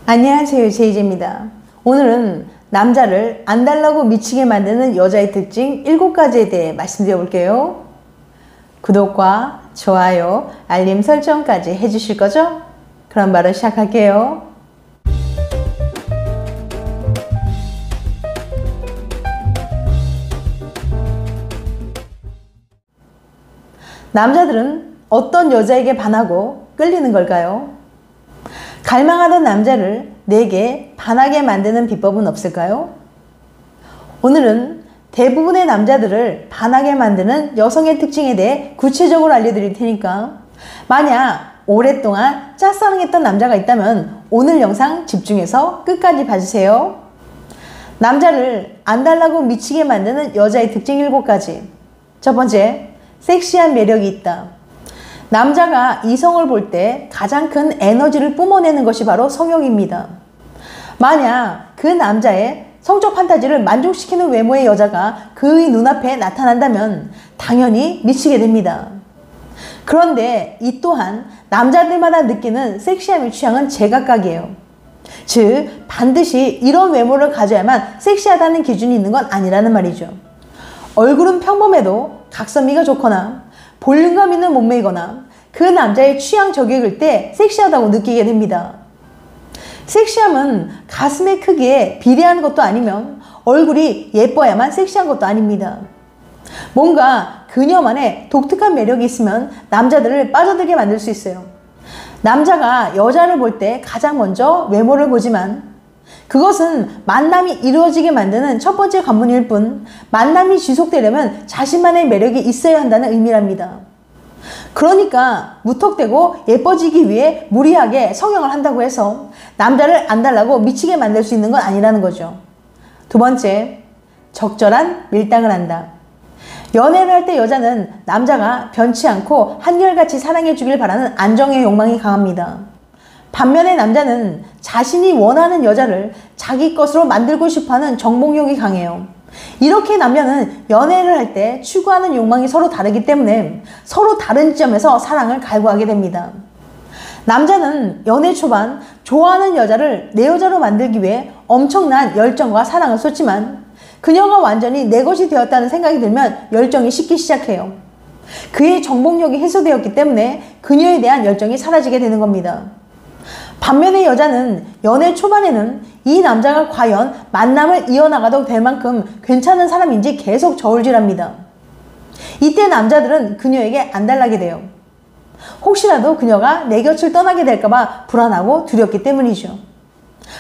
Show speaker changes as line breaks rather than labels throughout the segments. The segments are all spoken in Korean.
안녕하세요, 제이제입니다. 오늘은 남자를 안달나고 미치게 만드는 여자의 특징 7가지에 대해 말씀드려 볼게요. 구독과 좋아요, 알림 설정까지 해주실 거죠? 그럼 바로 시작할게요. 남자들은 어떤 여자에게 반하고 끌리는 걸까요? 갈망하던 남자를 내게 반하게 만드는 비법은 없을까요? 오늘은 대부분의 남자들을 반하게 만드는 여성의 특징에 대해 구체적으로 알려드릴 테니까 만약 오랫동안 짝사랑했던 남자가 있다면 오늘 영상 집중해서 끝까지 봐주세요. 남자를 안달나고 미치게 만드는 여자의 특징 7가지. 첫 번째, 섹시한 매력이 있다. 남자가 이성을 볼 때 가장 큰 에너지를 뿜어내는 것이 바로 성욕입니다. 만약 그 남자의 성적 판타지를 만족시키는 외모의 여자가 그의 눈앞에 나타난다면 당연히 미치게 됩니다. 그런데 이 또한 남자들마다 느끼는 섹시함의 취향은 제각각이에요. 즉 반드시 이런 외모를 가져야만 섹시하다는 기준이 있는 건 아니라는 말이죠. 얼굴은 평범해도 각선미가 좋거나 볼륨감 있는 몸매이거나 그 남자의 취향 저격일 때 섹시하다고 느끼게 됩니다. 섹시함은 가슴의 크기에 비례하는 것도 아니면 얼굴이 예뻐야만 섹시한 것도 아닙니다. 뭔가 그녀만의 독특한 매력이 있으면 남자들을 빠져들게 만들 수 있어요. 남자가 여자를 볼 때 가장 먼저 외모를 보지만 그것은 만남이 이루어지게 만드는 첫 번째 관문일 뿐 만남이 지속되려면 자신만의 매력이 있어야 한다는 의미랍니다. 그러니까 무턱대고 예뻐지기 위해 무리하게 성형을 한다고 해서 남자를 안달나고 미치게 만들 수 있는 건 아니라는 거죠. 두 번째, 적절한 밀당을 한다. 연애를 할 때 여자는 남자가 변치 않고 한결같이 사랑해 주길 바라는 안정의 욕망이 강합니다. 반면에 남자는 자신이 원하는 여자를 자기 것으로 만들고 싶어하는 정복욕이 강해요. 이렇게 남녀는 연애를 할 때 추구하는 욕망이 서로 다르기 때문에 서로 다른 지점에서 사랑을 갈구하게 됩니다. 남자는 연애 초반 좋아하는 여자를 내 여자로 만들기 위해 엄청난 열정과 사랑을 쏟지만 그녀가 완전히 내 것이 되었다는 생각이 들면 열정이 식기 시작해요. 그의 정복욕이 해소되었기 때문에 그녀에 대한 열정이 사라지게 되는 겁니다. 반면에 여자는 연애 초반에는 이 남자가 과연 만남을 이어나가도 될 만큼 괜찮은 사람인지 계속 저울질합니다. 이때 남자들은 그녀에게 안달나게 돼요. 혹시라도 그녀가 내 곁을 떠나게 될까봐 불안하고 두렵기 때문이죠.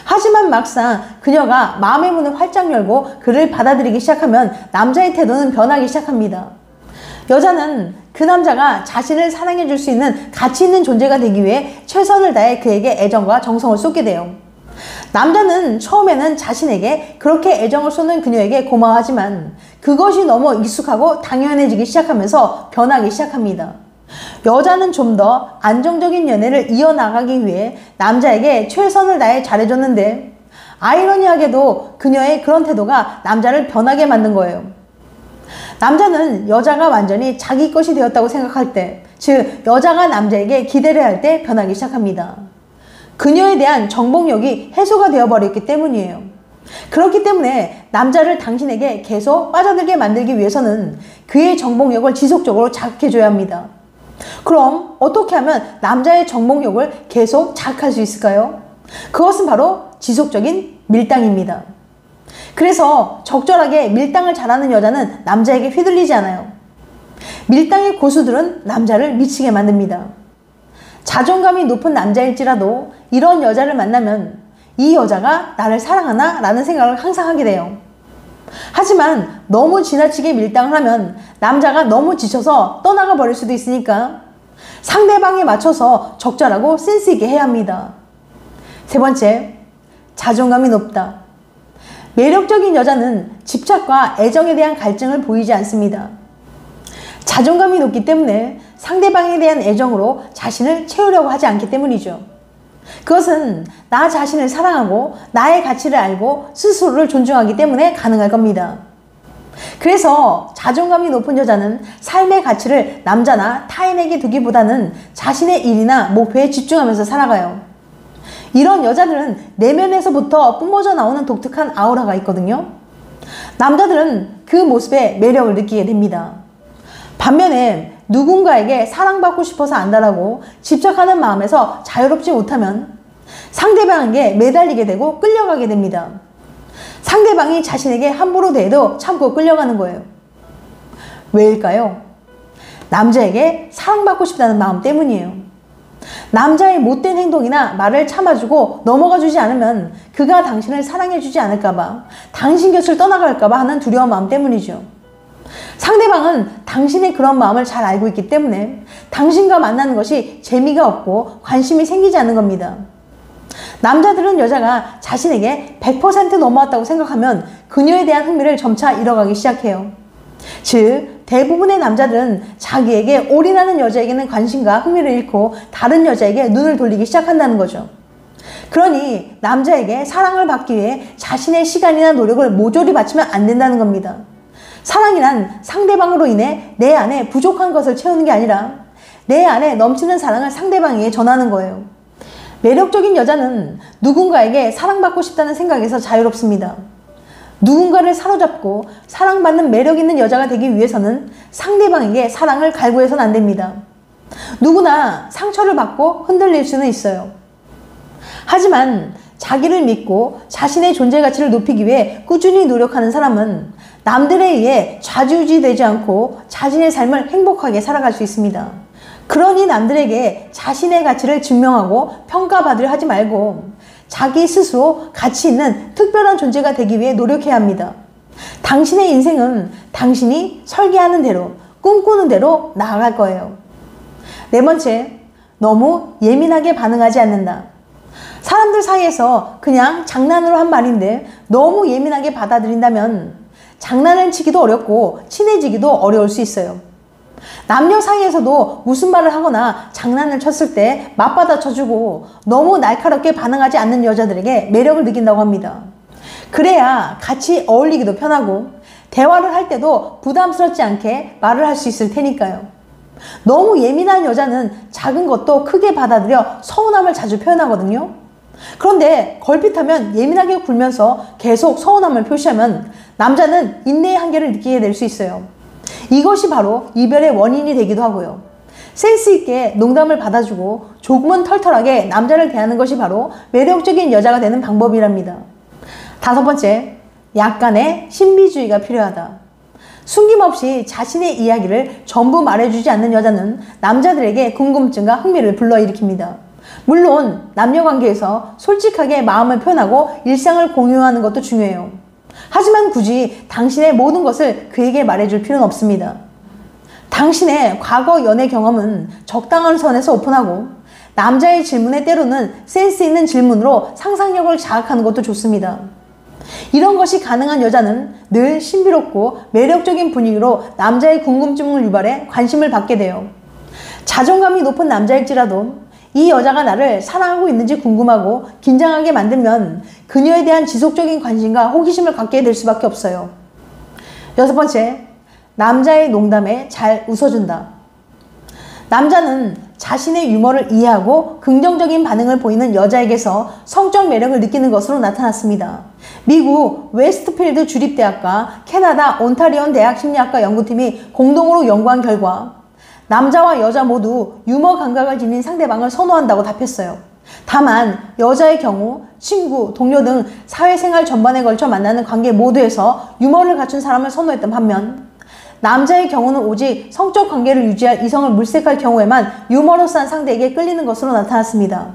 하지만 막상 그녀가 마음의 문을 활짝 열고 그를 받아들이기 시작하면 남자의 태도는 변하기 시작합니다. 여자는 그 남자가 자신을 사랑해 줄 수 있는 가치 있는 존재가 되기 위해 최선을 다해 그에게 애정과 정성을 쏟게 돼요. 남자는 처음에는 자신에게 그렇게 애정을 쏟는 그녀에게 고마워하지만 그것이 너무 익숙하고 당연해지기 시작하면서 변하기 시작합니다. 여자는 좀 더 안정적인 연애를 이어나가기 위해 남자에게 최선을 다해 잘해줬는데 아이러니하게도 그녀의 그런 태도가 남자를 변하게 만든 거예요. 남자는 여자가 완전히 자기 것이 되었다고 생각할 때, 즉 여자가 남자에게 기대를 할 때 변하기 시작합니다. 그녀에 대한 정복욕이 해소가 되어버렸기 때문이에요. 그렇기 때문에 남자를 당신에게 계속 빠져들게 만들기 위해서는 그의 정복욕을 지속적으로 자극해줘야 합니다. 그럼 어떻게 하면 남자의 정복욕을 계속 자극할 수 있을까요? 그것은 바로 지속적인 밀당입니다. 그래서 적절하게 밀당을 잘하는 여자는 남자에게 휘둘리지 않아요. 밀당의 고수들은 남자를 미치게 만듭니다. 자존감이 높은 남자일지라도 이런 여자를 만나면 이 여자가 나를 사랑하나? 라는 생각을 항상 하게 돼요. 하지만 너무 지나치게 밀당을 하면 남자가 너무 지쳐서 떠나가 버릴 수도 있으니까 상대방에 맞춰서 적절하고 센스 있게 해야 합니다. 세 번째, 자존감이 높다. 매력적인 여자는 집착과 애정에 대한 갈증을 보이지 않습니다. 자존감이 높기 때문에 상대방에 대한 애정으로 자신을 채우려고 하지 않기 때문이죠. 그것은 나 자신을 사랑하고 나의 가치를 알고 스스로를 존중하기 때문에 가능할 겁니다. 그래서 자존감이 높은 여자는 삶의 가치를 남자나 타인에게 두기보다는 자신의 일이나 목표에 집중하면서 살아가요. 이런 여자들은 내면에서부터 뿜어져 나오는 독특한 아우라가 있거든요. 남자들은 그 모습에 매력을 느끼게 됩니다. 반면에 누군가에게 사랑받고 싶어서 안다라고 집착하는 마음에서 자유롭지 못하면 상대방에게 매달리게 되고 끌려가게 됩니다. 상대방이 자신에게 함부로 대해도 참고 끌려가는 거예요. 왜일까요? 남자에게 사랑받고 싶다는 마음 때문이에요. 남자의 못된 행동이나 말을 참아주고 넘어가주지 않으면 그가 당신을 사랑해주지 않을까봐, 당신 곁을 떠나갈까봐 하는 두려운 마음 때문이죠. 상대방은 당신의 그런 마음을 잘 알고 있기 때문에 당신과 만나는 것이 재미가 없고 관심이 생기지 않는 겁니다. 남자들은 여자가 자신에게 100% 넘어왔다고 생각하면 그녀에 대한 흥미를 점차 잃어가기 시작해요. 즉, 대부분의 남자들은 자기에게 올인하는 여자에게는 관심과 흥미를 잃고 다른 여자에게 눈을 돌리기 시작한다는 거죠. 그러니 남자에게 사랑을 받기 위해 자신의 시간이나 노력을 모조리 바치면 안 된다는 겁니다. 사랑이란 상대방으로 인해 내 안에 부족한 것을 채우는 게 아니라 내 안에 넘치는 사랑을 상대방에게 전하는 거예요. 매력적인 여자는 누군가에게 사랑받고 싶다는 생각에서 자유롭습니다. 누군가를 사로잡고 사랑받는 매력 있는 여자가 되기 위해서는 상대방에게 사랑을 갈구해서는 안 됩니다. 누구나 상처를 받고 흔들릴 수는 있어요. 하지만 자기를 믿고 자신의 존재 가치를 높이기 위해 꾸준히 노력하는 사람은 남들에 의해 좌지우지되지 않고 자신의 삶을 행복하게 살아갈 수 있습니다. 그러니 남들에게 자신의 가치를 증명하고 평가받으려 하지 말고 자기 스스로 가치 있는 특별한 존재가 되기 위해 노력해야 합니다. 당신의 인생은 당신이 설계하는 대로, 꿈꾸는 대로 나아갈 거예요. 네 번째, 너무 예민하게 반응하지 않는다. 사람들 사이에서 그냥 장난으로 한 말인데 너무 예민하게 받아들인다면 장난을 치기도 어렵고 친해지기도 어려울 수 있어요. 남녀 사이에서도 무슨 말을 하거나 장난을 쳤을 때 맞받아 쳐주고 너무 날카롭게 반응하지 않는 여자들에게 매력을 느낀다고 합니다. 그래야 같이 어울리기도 편하고 대화를 할 때도 부담스럽지 않게 말을 할 수 있을 테니까요. 너무 예민한 여자는 작은 것도 크게 받아들여 서운함을 자주 표현하거든요. 그런데 걸핏하면 예민하게 굴면서 계속 서운함을 표시하면 남자는 인내의 한계를 느끼게 될 수 있어요. 이것이 바로 이별의 원인이 되기도 하고요. 센스 있게 농담을 받아주고 조금은 털털하게 남자를 대하는 것이 바로 매력적인 여자가 되는 방법이랍니다. 다섯 번째, 약간의 신비주의가 필요하다. 숨김없이 자신의 이야기를 전부 말해주지 않는 여자는 남자들에게 궁금증과 흥미를 불러일으킵니다. 물론 남녀관계에서 솔직하게 마음을 표현하고 일상을 공유하는 것도 중요해요. 하지만 굳이 당신의 모든 것을 그에게 말해줄 필요는 없습니다. 당신의 과거 연애 경험은 적당한 선에서 오픈하고 남자의 질문에 때로는 센스 있는 질문으로 상상력을 자극하는 것도 좋습니다. 이런 것이 가능한 여자는 늘 신비롭고 매력적인 분위기로 남자의 궁금증을 유발해 관심을 받게 돼요. 자존감이 높은 남자일지라도 이 여자가 나를 사랑하고 있는지 궁금하고 긴장하게 만들면 그녀에 대한 지속적인 관심과 호기심을 갖게 될 수밖에 없어요. 여섯 번째, 남자의 농담에 잘 웃어준다. 남자는 자신의 유머를 이해하고 긍정적인 반응을 보이는 여자에게서 성적 매력을 느끼는 것으로 나타났습니다. 미국 웨스트필드 주립대학과 캐나다 온타리온 대학 심리학과 연구팀이 공동으로 연구한 결과 남자와 여자 모두 유머 감각을 지닌 상대방을 선호한다고 답했어요. 다만 여자의 경우 친구, 동료 등 사회생활 전반에 걸쳐 만나는 관계 모두에서 유머를 갖춘 사람을 선호했던 반면 남자의 경우는 오직 성적 관계를 유지할 이성을 물색할 경우에만 유머러스한 상대에게 끌리는 것으로 나타났습니다.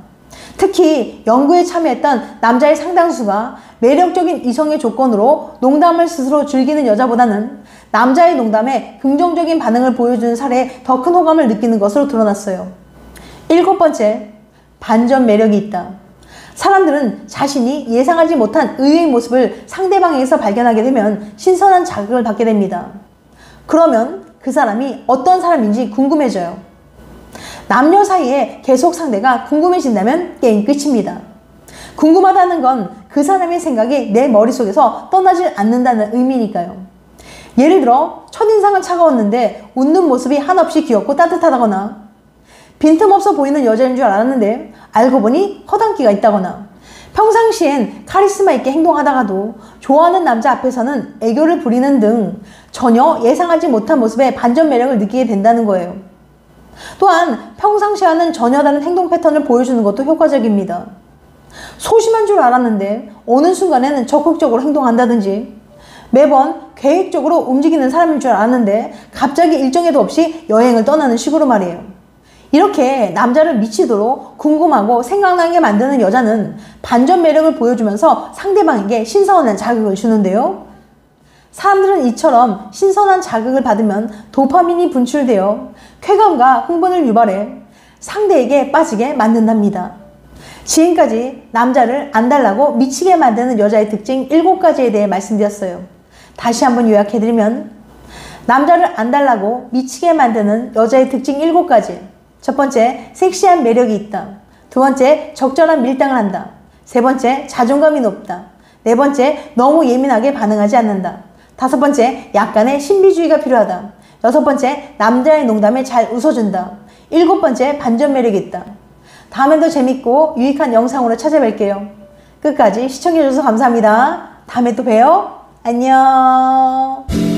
특히 연구에 참여했던 남자의 상당수가 매력적인 이성의 조건으로 농담을 스스로 즐기는 여자보다는 남자의 농담에 긍정적인 반응을 보여주는 사례에 더 큰 호감을 느끼는 것으로 드러났어요. 일곱 번째, 반전 매력이 있다. 사람들은 자신이 예상하지 못한 의외의 모습을 상대방에게서 발견하게 되면 신선한 자극을 받게 됩니다. 그러면 그 사람이 어떤 사람인지 궁금해져요. 남녀 사이에 계속 상대가 궁금해진다면 게임 끝입니다. 궁금하다는 건 그 사람의 생각이 내 머릿속에서 떠나질 않는다는 의미니까요. 예를 들어 첫인상은 차가웠는데 웃는 모습이 한없이 귀엽고 따뜻하다거나 빈틈없어 보이는 여자인 줄 알았는데 알고 보니 허당끼가 있다거나 평상시엔 카리스마 있게 행동하다가도 좋아하는 남자 앞에서는 애교를 부리는 등 전혀 예상하지 못한 모습에 반전 매력을 느끼게 된다는 거예요. 또한 평상시와는 전혀 다른 행동 패턴을 보여주는 것도 효과적입니다. 소심한 줄 알았는데 어느 순간에는 적극적으로 행동한다든지 매번 계획적으로 움직이는 사람인 줄 알았는데 갑자기 일정에도 없이 여행을 떠나는 식으로 말이에요. 이렇게 남자를 미치도록 궁금하고 생각나게 만드는 여자는 반전 매력을 보여주면서 상대방에게 신선한 자극을 주는데요. 사람들은 이처럼 신선한 자극을 받으면 도파민이 분출되어 쾌감과 흥분을 유발해 상대에게 빠지게 만든답니다. 지금까지 남자를 안달나고 미치게 만드는 여자의 특징 7가지에 대해 말씀드렸어요. 다시 한번 요약해드리면 남자를 안달나고 미치게 만드는 여자의 특징 7가지. 첫 번째, 섹시한 매력이 있다. 두 번째, 적절한 밀당을 한다. 세 번째, 자존감이 높다. 네 번째, 너무 예민하게 반응하지 않는다. 다섯 번째, 약간의 신비주의가 필요하다. 여섯 번째, 남자의 농담에 잘 웃어준다. 일곱 번째, 반전 매력이 있다. 다음에도 재밌고 유익한 영상으로 찾아뵐게요. 끝까지 시청해주셔서 감사합니다. 다음에 또 봬요. 안녕.